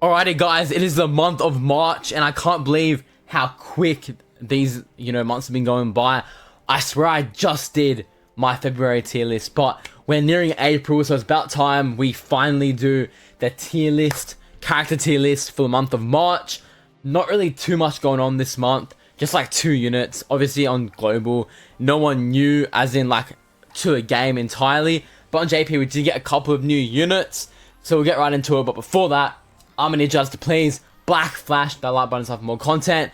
Alrighty guys, it is the month of March and I can't believe how quick these, months have been going by. I swear I just did my February tier list, but we're nearing April, so it's about time we finally do the tier list, character tier list for the month of March. Not really too much going on this month, just like 2 units, obviously on global. No one new, as in like to a game entirely, but on JP we did get a couple of new units, so we'll get right into it. But before that, I'm gonna need you guys to please flash that like button for more content,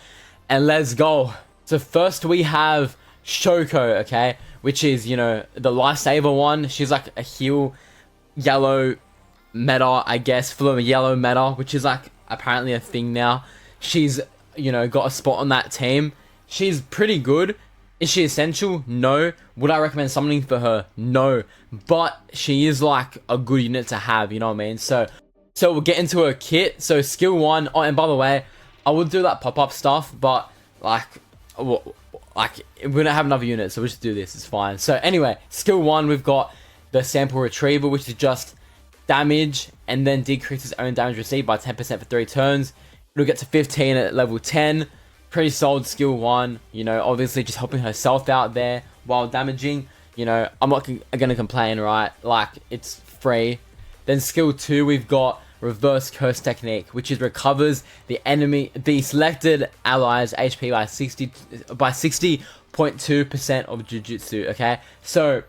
and let's go. So first we have Shoko, okay, which is, the lifesaver one. She's like a heal yellow meta, I guess, full of a yellow meta, which is like apparently a thing now. She's, got a spot on that team. She's pretty good. Is she essential? No. Would I recommend summoning for her? No. But she is like a good unit to have, you know what I mean? So we'll get into her kit. So skill 1, oh, and by the way, I would do that pop-up stuff, but we don't have another unit, so we'll just do this, it's fine. So anyway, skill 1, we've got the sample retrieval, which is just damage, and then decreases own damage received by 10% for 3 turns. It'll get to 15 at level 10. Pretty solid skill 1, obviously just helping herself out there while damaging. I'm not gonna complain, right? Like, it's free. Then skill 2, we've got reverse curse technique, which is recovers the selected allies HP by 60.2% of JUJUTSU. Okay, so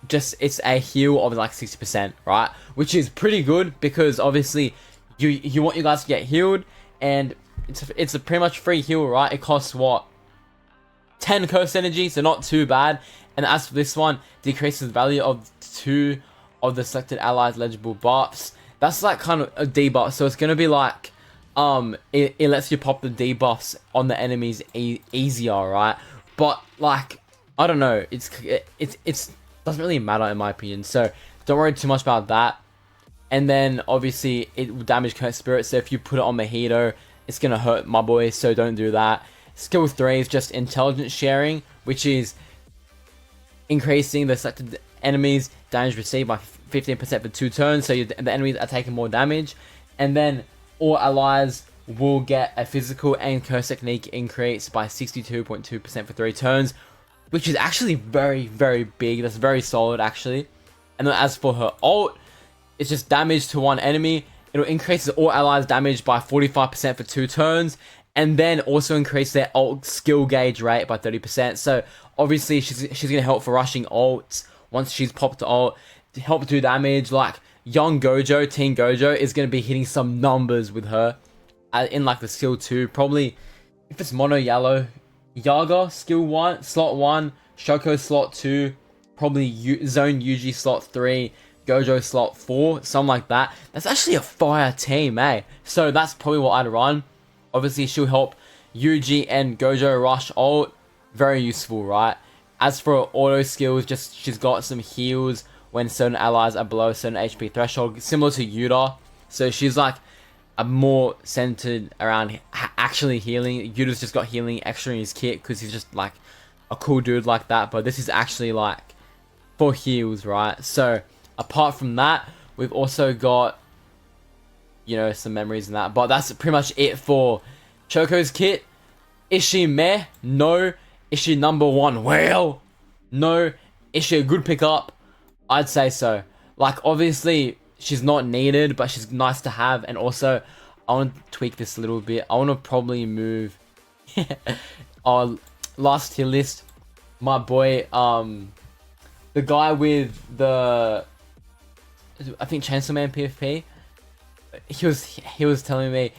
it's a heal of like 60%, right? Which is pretty good because obviously you want you guys to get healed, and it's a pretty much free heal, right? It costs what, 10 curse energy, so not too bad. And as for this one, decreases the value of 2 of the selected allies legible buffs. That's like kind of a debuff, so it's gonna be like it lets you pop the debuffs on the enemies easier, right? But like, I don't know, it's doesn't really matter in my opinion, so don't worry too much about that. And then obviously it will damage curse spirit, so if you put it on Mojito, it's gonna hurt my boy, so don't do that. Skill 3 is just intelligence sharing, which is increasing the selected enemies damage received by 15% for 2 turns, so the enemies are taking more damage. And then all allies will get a physical and curse technique increase by 62.2% for 3 turns, which is actually very, very big. That's very solid, actually. And then as for her ult, it's just damage to one enemy. It'll increase all allies damage by 45% for 2 turns, and then also increase their ult skill gauge rate by 30%. So obviously she's gonna help for rushing ults once she's popped ult, to help do damage. Like young Gojo, Teen Gojo is going to be hitting some numbers with her in like the skill 2. Probably if it's mono yellow, Yaga skill 1, slot 1, Shoko slot 2, probably Zone Yuji slot 3, Gojo slot 4, something like that. That's actually a fire team, eh? So that's probably what I'd run. Obviously she'll help Yuji and Gojo rush ult. Very useful, right? As for auto skills, just she's got some heals when certain allies are below a certain HP threshold, similar to Yuta. So she's like a more centered around actually healing. Yuta's just got healing extra in his kit because he's just like a cool dude like that. But this is actually like for heals, right? So apart from that, we've also got, some memories and that. But that's pretty much it for Choco's kit. Is she meh? No. Is she number 1 whale? No. Is she a good pickup? I'd say so. Like, obviously, she's not needed, but she's nice to have. And also, I want to tweak this a little bit. I want to probably move our last tier list. My boy, the guy with the, I think, Chainsaw Man PvP. He was telling me,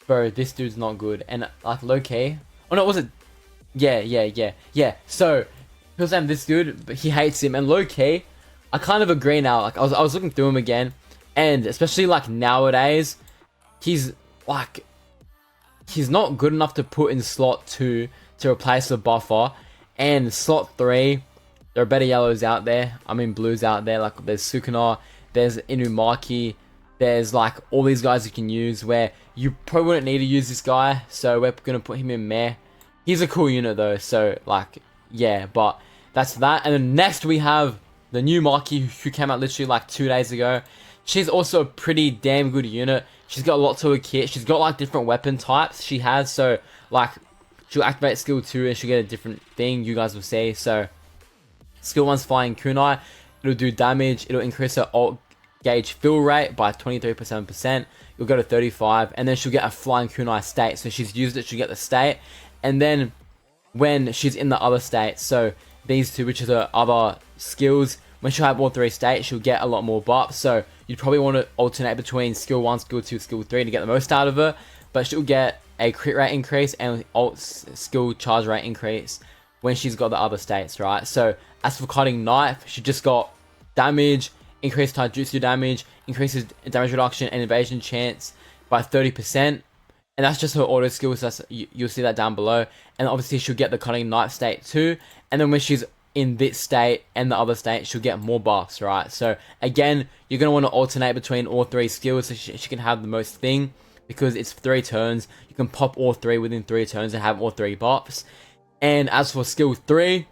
bro, this dude's not good. And like, low key. Oh no, was it? Yeah. So he was saying this dude, but he hates him. And low key, I kind of agree now. Like, I was looking through him again, and especially like nowadays, he's not good enough to put in slot 2 to replace the buffer. And slot 3, there are better yellows out there. I mean blues out there. Like there's Sukuna, there's Inumaki, there's like all these guys you can use where you probably wouldn't need to use this guy. So we're gonna put him in meh. He's a cool unit though. So like, yeah, but that's that. And then next we have the new Maki, who came out literally like 2 days ago. She's also a pretty damn good unit. she's got a lot to her kit. She's got like different weapon types she has. So like she'll activate skill 2 and she'll get a different thing. You guys will see. So skill 1's flying kunai. It'll do damage. It'll increase her ult gauge fill rate by 23.7%. You'll go to 35, and then she'll get a flying kunai state. So she's used it, she'll get the state, and then when she's in the other state, so these two, which are the other skills, when she'll have all 3 states, she'll get a lot more buffs. So you'd probably want to alternate between skill 1, skill 2, skill 3 to get the most out of her. But she'll get a crit rate increase and ult skill charge rate increase when she's got the other states, right? So as for cutting knife, she just got damage, increased taijutsu damage, increases damage reduction and evasion chance by 30%. And that's just her auto skills. So you'll see that down below. And obviously she'll get the cutting knife state too. And then when she's in this state and the other state, she'll get more buffs, right? So again, you're going to want to alternate between all 3 skills so she can have the most thing, because it's 3 turns. You can pop all 3 within 3 turns and have all 3 buffs. And as for skill 3,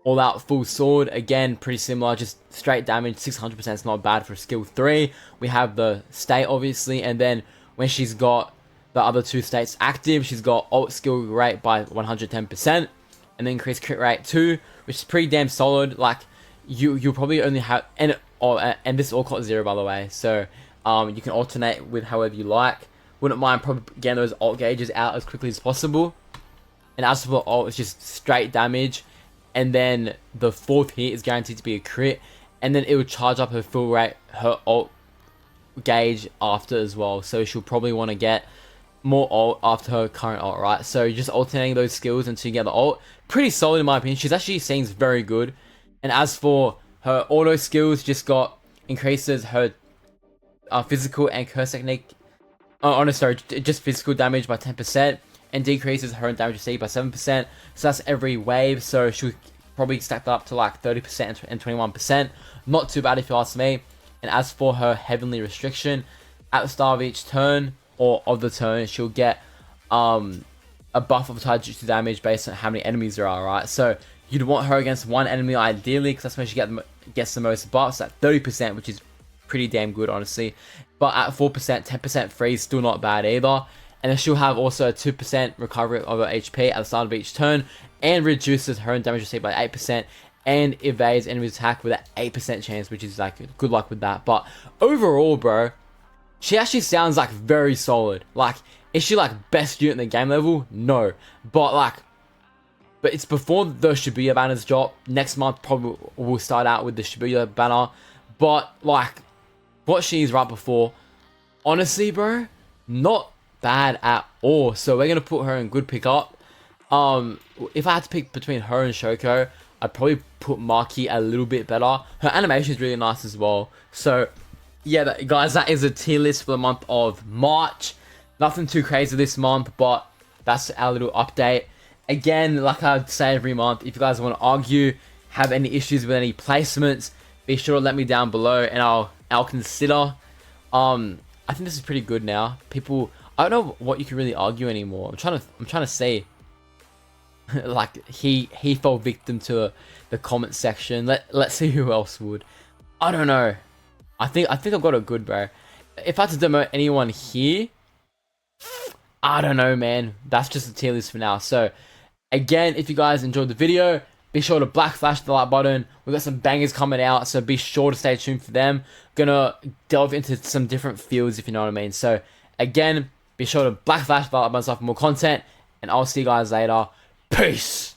all out full sword, again pretty similar, just straight damage. 600% is not bad for skill 3. We have the state obviously, and then when she's got the other 2 states active, she's got ult skill rate by 110%, and then increased crit rate too, which is pretty damn solid. Like you'll probably only have, and this all cost 0 by the way, so you can alternate with however you like. Wouldn't mind probably getting those ult gauges out as quickly as possible. And as for ult, it's just straight damage, and then the 4th hit is guaranteed to be a crit, and then it will charge up her full rate, her ult gauge after as well. So she'll probably want to get more ult after her current ult, right? So you're just alternating those skills until you get the ult. Pretty solid in my opinion. She's actually seems very good. And as for her auto skills, just got increases her physical and curse technique. Just physical damage by 10%, and decreases her damage received by 7%. So that's every wave. So she'll probably stack that up to like 30% and 21%. Not too bad if you ask me. And as for her heavenly restriction, at the start of each turn or of the turn, she'll get a buff of taijutsu damage based on how many enemies there are, right? So you'd want her against one enemy ideally, because that's where she gets the most buffs at 30%, which is pretty damn good, honestly. But at 4%, 10% freeze, still not bad either. And then she'll have also a 2% recovery of her HP at the start of each turn, and reduces her damage received by 8%, and evades enemy's attack with an 8% chance, which is like good luck with that. But overall, bro, she actually sounds like very solid. Like, is she like best unit in the game level? No. But it's before the Shibuya banners drop. Next month probably we'll start out with the Shibuya banner. But like, what she is right before, honestly, bro, not bad at all. So we're gonna put her in good pickup. If I had to pick between her and Shoko, I'd probably put Maki a little bit better. Her animation is really nice as well. So yeah, guys, that is a tier list for the month of March. Nothing too crazy this month, but that's our little update. Again, like I say every month, if you guys want to argue, have any issues with any placements, be sure to let me down below, and I'll consider. I think this is pretty good now. People, I don't know what you can really argue anymore. I'm trying to say, like he fell victim to the comment section. Let's see who else would. I don't know. I think I've got it good, bro. If I had to demote anyone here, I don't know, man. That's just a tier list for now. So again, if you guys enjoyed the video, be sure to black flash the like button. We've got some bangers coming out, so be sure to stay tuned for them. Gonna delve into some different fields, if you know what I mean. So again, be sure to black flash the like button for more content, and I'll see you guys later. Peace!